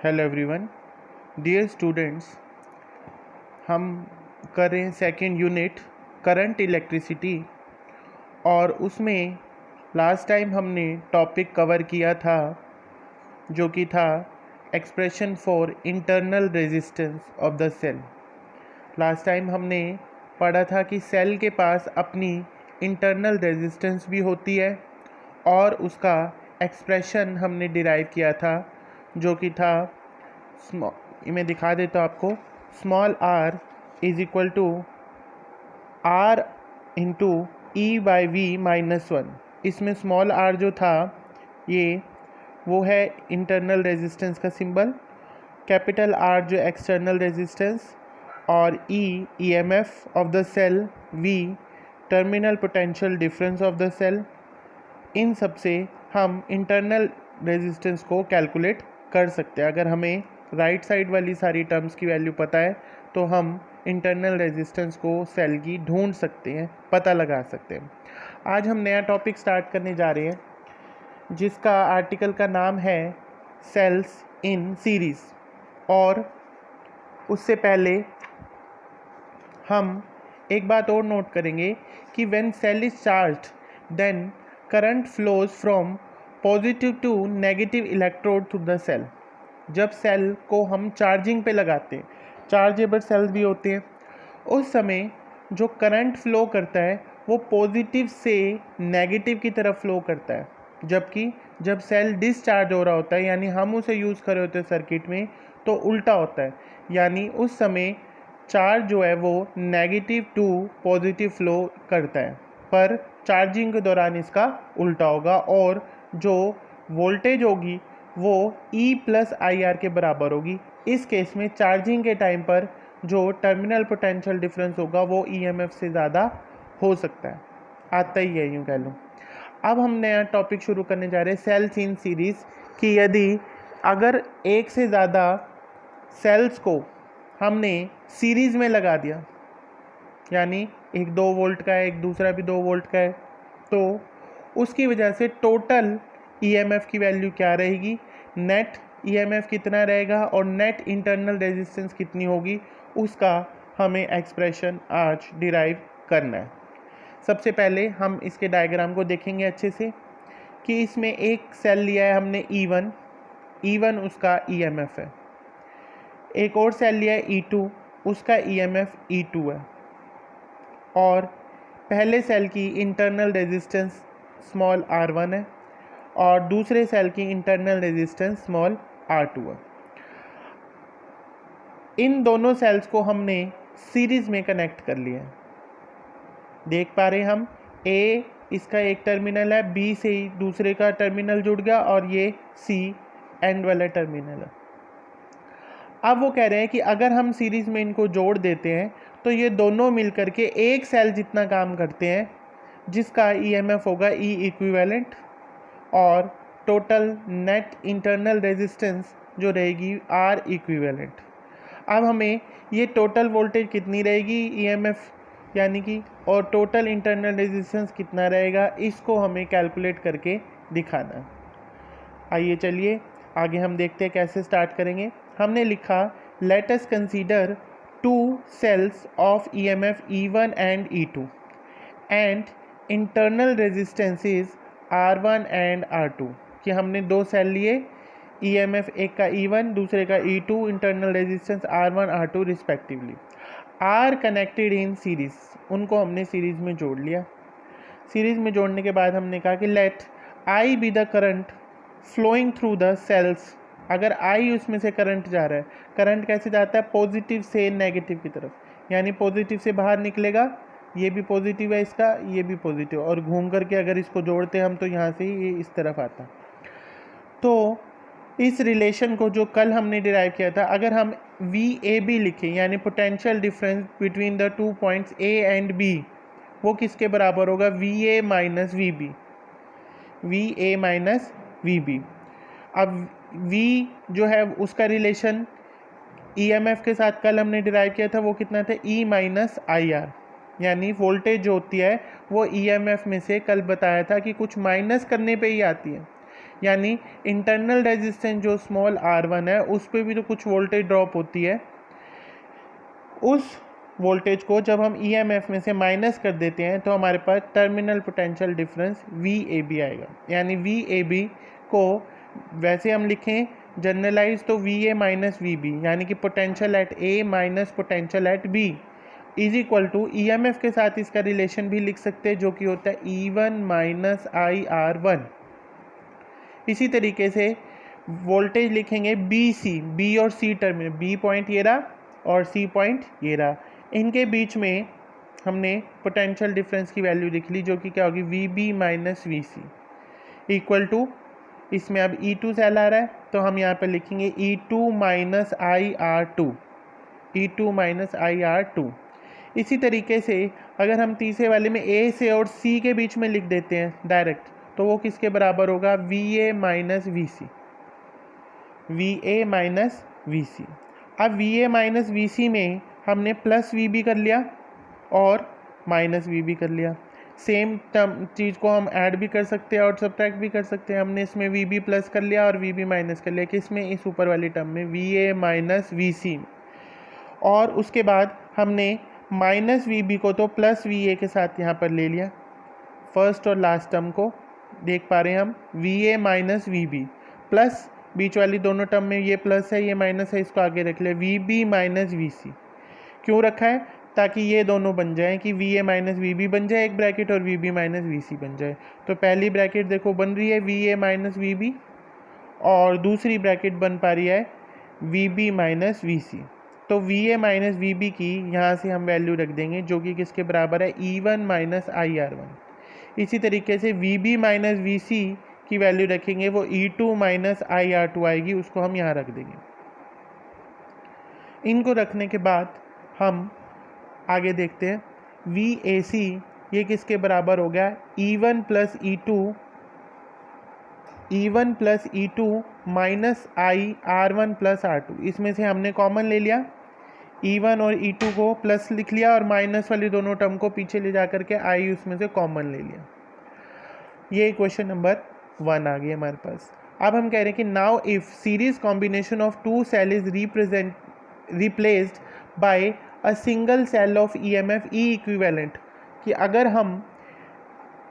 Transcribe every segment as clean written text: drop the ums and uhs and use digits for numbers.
Hello everyone, dear students, हम कर रहे हैं सेकेंड यूनिट करंट इलेक्ट्रिसिटी। और उसमें लास्ट टाइम हमने टॉपिक कवर किया था जो कि था expression for internal resistance of the cell. Last time हमने पढ़ा था कि सेल के पास अपनी इंटरनल रेजिस्टेंस भी होती है और उसका एक्सप्रेशन हमने डिराइव किया था जो कि था मैं दिखा देता हूँ आपको। Small r is equal to r into E by V -1। इसमें स्मॉल r जो था वो है इंटरनल रेजिस्टेंस का सिंबल, कैपिटल R जो एक्सटर्नल रेजिस्टेंस, और E M F of the cell, V terminal potential difference of the cell. इन सब से हम इंटरनल रेजिस्टेंस को कैलकुलेट कर सकते हैं। अगर हमें राइट साइड वाली सारी टर्म्स की वैल्यू पता है तो हम इंटरनल रेजिस्टेंस को सेल की ढूंढ सकते हैं, पता लगा सकते हैं। आज हम नया टॉपिक स्टार्ट करने जा रहे हैं जिसका आर्टिकल का नाम है सेल्स इन सीरीज़। और उससे पहले हम एक बात और नोट करेंगे कि when cell is charged then current flows from positive to negative electrode through the cell. जब सेल को हम चार्जिंग पे लगाते हैं, चार्जेबल सेल्स भी होते हैं, उस समय जो करंट फ्लो करता है वो पॉजिटिव से नेगेटिव की तरफ फ्लो करता है। जबकि जब सेल डिस्चार्ज हो रहा होता है, यानी हम उसे यूज़ कर रहे होते हैं सर्किट में, तो उल्टा होता है, यानी उस समय चार्ज जो है वो नेगेटिव टू पॉजिटिव फ्लो करता है। पर चार्जिंग के दौरान इसका उल्टा होगा और जो वोल्टेज होगी वो E प्लस आई आर के बराबर होगी। इस केस में चार्जिंग के टाइम पर जो टर्मिनल पोटेंशियल डिफरेंस होगा वो EMF से ज़्यादा हो सकता है, आता ही है, यूँ कह लो। अब हम नया टॉपिक शुरू करने जा रहे हैं सेल्स इन सीरीज़ कि यदि अगर एक से ज़्यादा सेल्स को हमने सीरीज़ में लगा दिया, यानी एक 2 वोल्ट का है, एक दूसरा भी 2 वोल्ट का है, तो उसकी वजह से टोटल EMF की वैल्यू क्या रहेगी, नेट EMF कितना रहेगा और नेट इंटरनल रेजिस्टेंस कितनी होगी, उसका हमें एक्सप्रेशन आज डिराइव करना है। सबसे पहले हम इसके डायग्राम को देखेंगे अच्छे से कि इसमें एक सेल लिया है हमने E1 उसका EMF है, एक और सेल लिया है E2, उसका EMF E2 है, और पहले सेल की इंटरनल रेजिस्टेंस स्मॉल r1 है और दूसरे सेल की इंटरनल रेजिस्टेंस स्मॉल r2 है। इन दोनों सेल्स को हमने सीरीज में कनेक्ट कर लिया है। देख पा रहे हम, A इसका एक टर्मिनल है, B से ही दूसरे का टर्मिनल जुड़ गया और ये C एंड वाला टर्मिनल है। अब वो कह रहे हैं कि अगर हम सीरीज में इनको जोड़ देते हैं तो ये दोनों मिलकर के एक सेल जितना काम करते हैं, जिसका EMF होगा E इक्विवेलेंट और टोटल नेट इंटरनल रेजिस्टेंस जो रहेगी R इक्विवेलेंट। अब हमें ये टोटल वोल्टेज कितनी रहेगी EMF यानी कि, और टोटल इंटरनल रेजिस्टेंस कितना रहेगा, इसको हमें कैलकुलेट करके दिखाना है। आइए चलिए आगे हम देखते हैं कैसे स्टार्ट करेंगे। हमने लिखा let us consider 2 cells of EMF E1 and E2 and internal resistances R1 and R2। कि हमने 2 सेल लिए, EMF एक का E1 दूसरे का E2, internal resistance R1 R2 respectively, are connected in series, उनको हमने सीरीज़ में जोड़ लिया। सीरीज़ में जोड़ने के बाद हमने कहा कि let I be the current flowing through the cells. अगर I उसमें से करंट जा रहा है, करंट कैसे जाता है, पॉजिटिव से नेगेटिव की तरफ, यानी पॉजिटिव से बाहर निकलेगा, ये भी पॉजिटिव है इसका, ये भी पॉजिटिव, और घूम करके अगर इसको जोड़ते हम तो यहाँ से ये इस तरफ आता। तो इस रिलेशन को जो कल हमने डिराइव किया था, अगर हम VAB लिखें, यानी potential difference between the 2 points A and B, वो किसके बराबर होगा, VA minus VB, VA minus VB। अब V जो है उसका रिलेशन EMF के साथ कल हमने डिराइव किया था, वो कितना था, E माइनस IR, यानी वोल्टेज जो होती है वो EMF में से कल बताया था कि कुछ माइनस करने पे ही आती है। यानी इंटरनल रेजिस्टेंस जो स्मॉल R1 है उस पर भी तो कुछ वोल्टेज ड्रॉप होती है। उस वोल्टेज को जब हम EMF में से माइनस कर देते हैं तो हमारे पास टर्मिनल पोटेंशियल डिफरेंस VAB आएगा। यानी VAB को वैसे हम लिखें जनरलाइज तो VA माइनस VB, यानी कि potential at A minus potential at B is equal to EMF के साथ इसका रिलेशन भी लिख सकते हैं जो कि होता है E1 माइनस IR1। इसी तरीके से वोल्टेज लिखेंगे BC, B और C टर्मिनल, B पॉइंट ये रहा और C पॉइंट ये रहा, इनके बीच में हमने पोटेंशियल डिफरेंस की वैल्यू लिख ली जो कि क्या होगी VB minus VC equal to, इसमें अब E2 सेल आ रहा है तो हम यहाँ पर लिखेंगे E2 minus IR2, E2 minus IR2। इसी तरीके से अगर हम तीसरे वाले में A से और C के बीच में लिख देते हैं डायरेक्ट तो वो किसके बराबर होगा VA minus VC, VA minus VC। अब VA माइनस VC में हमने प्लस VB कर लिया और माइनस VB कर लिया। सेम टर्म चीज़ को हम ऐड भी कर सकते हैं और सब्ट्रैक्ट भी कर सकते हैं। हमने इसमें VB प्लस कर लिया और VB माइनस कर लिया, किसमें, इस ऊपर वाली टर्म में VA माइनस VC। और उसके बाद हमने माइनस VB को तो प्लस VA के साथ यहाँ पर ले लिया। फर्स्ट और लास्ट टर्म को देख पा रहे हैं हम, VA माइनस VB प्लस बीच वाली दोनों टर्म में ये प्लस है ये माइनस है, इसको आगे रख लिया VB माइनस VC। क्यों रखा है, ताकि ये दोनों बन जाए कि VA माइनस VB बन जाए एक ब्रैकेट और VB माइनस VC बन जाए। तो पहली ब्रैकेट देखो बन रही है VA माइनस VB और दूसरी ब्रैकेट बन पा रही है VB माइनस VC। तो VA माइनस VB की यहाँ से हम वैल्यू रख देंगे जो कि किसके बराबर है E1 माइनस IR1। इसी तरीके से VB माइनस VC की वैल्यू रखेंगे वो E2 माइनस IR2 आएगी, उसको हम यहाँ रख देंगे। इनको रखने के बाद हम आगे देखते हैं VAC ये किसके बराबर हो गया E1 plus E2 minus IR1 plus R2। इसमें से हमने कॉमन ले लिया, E1 और E2 को प्लस लिख लिया और माइनस वाली दोनों टर्म को पीछे ले जा करके I उसमें से कॉमन ले लिया। ये इक्वेशन नंबर 1 आ गई हमारे पास। अब हम कह रहे हैं कि now if series combination of two cell is replaced by a single cell of EMF E equivalent, कि अगर हम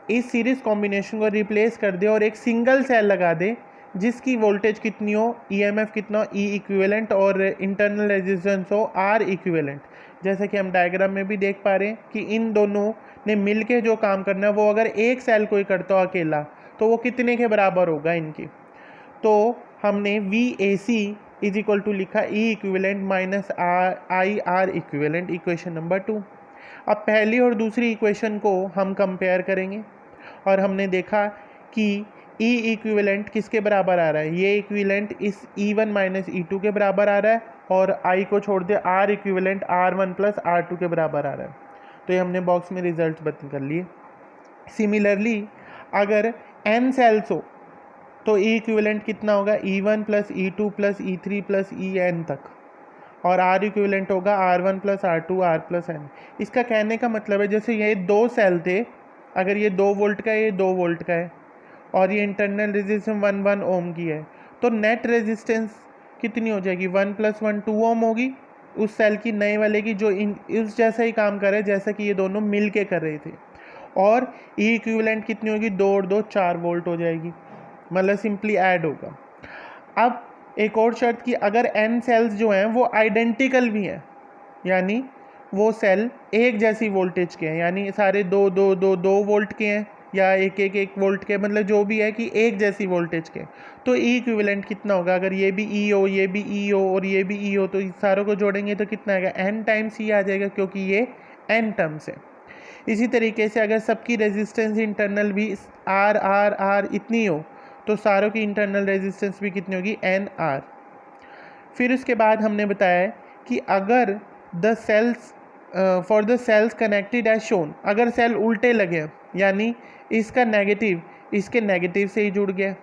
इस सीरीज कॉम्बिनेशन को रिप्लेस कर दे और एक सिंगल सेल लगा दे जिसकी वोल्टेज कितनी हो, EMF कितना हो E इक्विवेलेंट और इंटरनल रेजिस्टेंस हो R इक्विवेलेंट। जैसा कि हम डायग्राम में भी देख पा रहे हैं कि इन दोनों ने मिलके जो काम करना है वो अगर एक सेल कोई करता हो अकेला तो वो कितने के बराबर होगा इनकी। तो हमने VAC इज इक्वल टू लिखा E equivalent minus IR equivalent, equation number 2। अब पहली और दूसरी इक्वेशन को हम कंपेयर करेंगे और हमने देखा कि E इक्विवेलेंट किसके बराबर आ रहा है, ये इक्विवेलेंट इस E1 माइनस E2 के बराबर आ रहा है और I को छोड़ दे R equivalent R1 plus R2 के बराबर आ रहा है। तो ये हमने बॉक्स में रिजल्ट बता कर लिए। सिमिलरली अगर n सेल्स हो तो E इक्विवेलेंट कितना होगा E1 plus E2 plus E3 plus EN तक, और R इक्विवेलेंट होगा R1 plus R2 R plus N। इसका कहने का मतलब है जैसे ये दो सेल थे, अगर ये 2 वोल्ट का है ये 2 वोल्ट का है और ये इंटरनल रेजिस्टेंस 1 ओम की है, तो नेट रेजिस्टेंस कितनी हो जाएगी 1 प्लस 1 2 ओम होगी उस सेल की, नए वाले की, जो इस जैसा ही काम कर रहे हैं जैसा कि ये दोनों मिल के कर रहे थे। और E इक्विवेलेंट कितनी होगी 2 और 2 4 वोल्ट हो जाएगी, मतलब सिंपली ऐड होगा। अब एक और शर्त कि अगर n सेल्स जो हैं वो आइडेंटिकल भी हैं, यानी वो सेल एक जैसी वोल्टेज के हैं, यानी सारे 2 वोल्ट के हैं या 1 वोल्ट के, मतलब जो भी है कि एक जैसी वोल्टेज के, तो E इक्विवेलेंट कितना होगा, अगर ये भी E हो ये भी E हो और ये भी E हो तो इस सारों को जोड़ेंगे तो कितना आएगा n टाइम्स E आ जाएगा, क्योंकि ये n टर्म्स है। इसी तरीके से अगर सबकी रेजिस्टेंस इंटरनल भी R इतनी हो तो सारों की इंटरनल रेजिस्टेंस भी कितनी होगी NR। फिर उसके बाद हमने बताया कि अगर the cells for the cells connected as shown, अगर सेल उल्टे लगे यानी इसका नेगेटिव इसके नेगेटिव से ही जुड़ गया,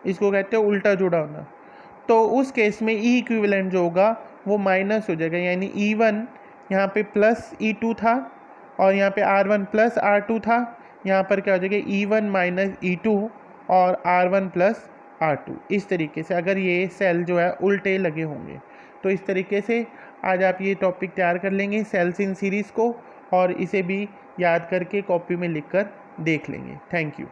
इसको कहते हैं उल्टा जुड़ा होना, तो उस केस में E इक्विवेलेंट जो होगा वो माइनस हो जाएगा, यानी E1 यहाँ पे प्लस E2 था और यहाँ पे R1 प्लस R2 था, यहाँ पर क्या हो जाएगा E1 माइनस E2 और R1 प्लस R2, इस तरीके से अगर ये सेल जो है उल्टे लगे होंगे। तो इस तरीके से आज आप ये टॉपिक तैयार कर लेंगे सेल्स इन सीरीज़ को, और इसे भी याद करके कॉपी में लिख कर देख लेंगे। Thank you.